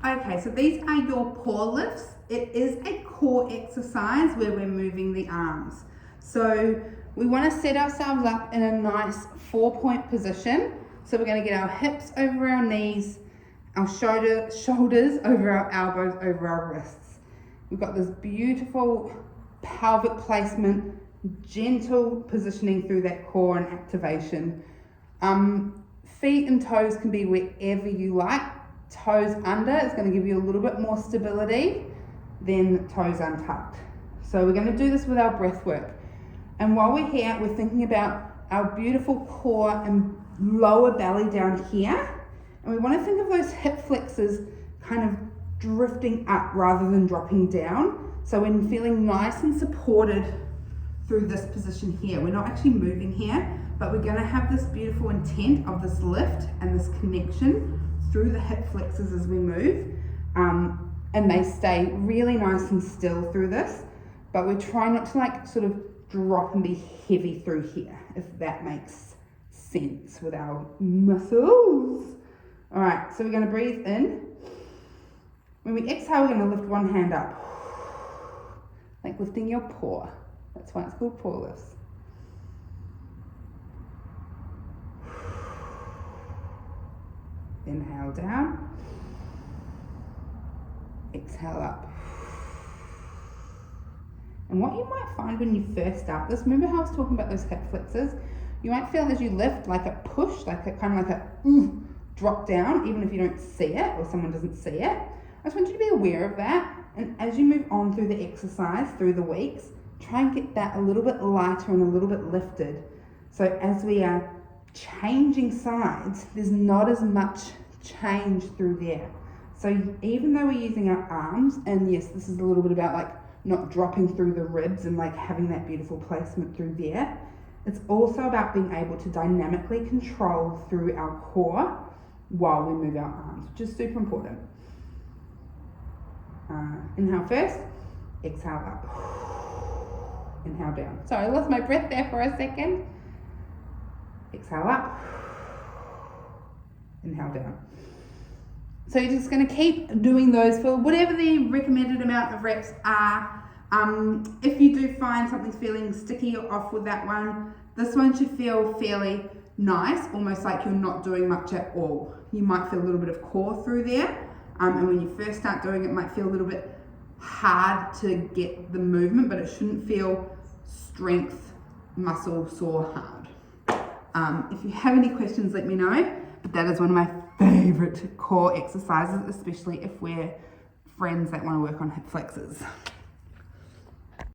Okay, so these are your paw lifts. It is a core exercise where we're moving the arms. So we want to set ourselves up in a nice 4-point position. So we're going to get our hips over our knees, our shoulders over our elbows, over our wrists. We've got this beautiful pelvic placement, gentle positioning through that core and activation. Feet and toes can be wherever you like. Toes under is going to give you a little bit more stability than toes untucked. So we're going to do this with our breath work. And while we're here, we're thinking about our beautiful core and lower belly down here. And we want to think of those hip flexors kind of drifting up rather than dropping down. So when feeling nice and supported through this position here, we're not actually moving here, but we're going to have this beautiful intent of this lift and this connection through the hip flexors as we move, and they stay really nice and still through this, but we're trying not to like sort of drop and be heavy through here, if that makes sense with our muscles. All right, so we're going to breathe in. When we exhale, we're going to lift one hand up, like lifting your paw. That's why it's called paw lifts. Inhale down, exhale up. And what you might find when you first start this, remember how I was talking about those hip flexors? You might feel as you lift like a push, like a kind of like a drop down, even if you don't see it or someone doesn't see it. I just want you to be aware of that. And as you move on through the exercise, through the weeks, try and get that a little bit lighter and a little bit lifted. So as we are changing sides, there's not as much change through there. So even though we're using our arms, and yes, this is a little bit about like not dropping through the ribs and like having that beautiful placement through there, it's also about being able to dynamically control through our core while we move our arms, which is super important. Inhale first, exhale up, inhale down. Sorry, I lost my breath there for a second. Exhale up, inhale down. So you're just going to keep doing those for whatever the recommended amount of reps are. If you do find something's feeling sticky or off with that one, this one should feel fairly nice, almost like you're not doing much at all. You might feel a little bit of core through there, and when you first start doing it, it might feel a little bit hard to get the movement, but it shouldn't feel strength, muscle, sore hard. If you have any questions, let me know. But that is one of my favorite core exercises, especially if we're friends that want to work on hip flexors.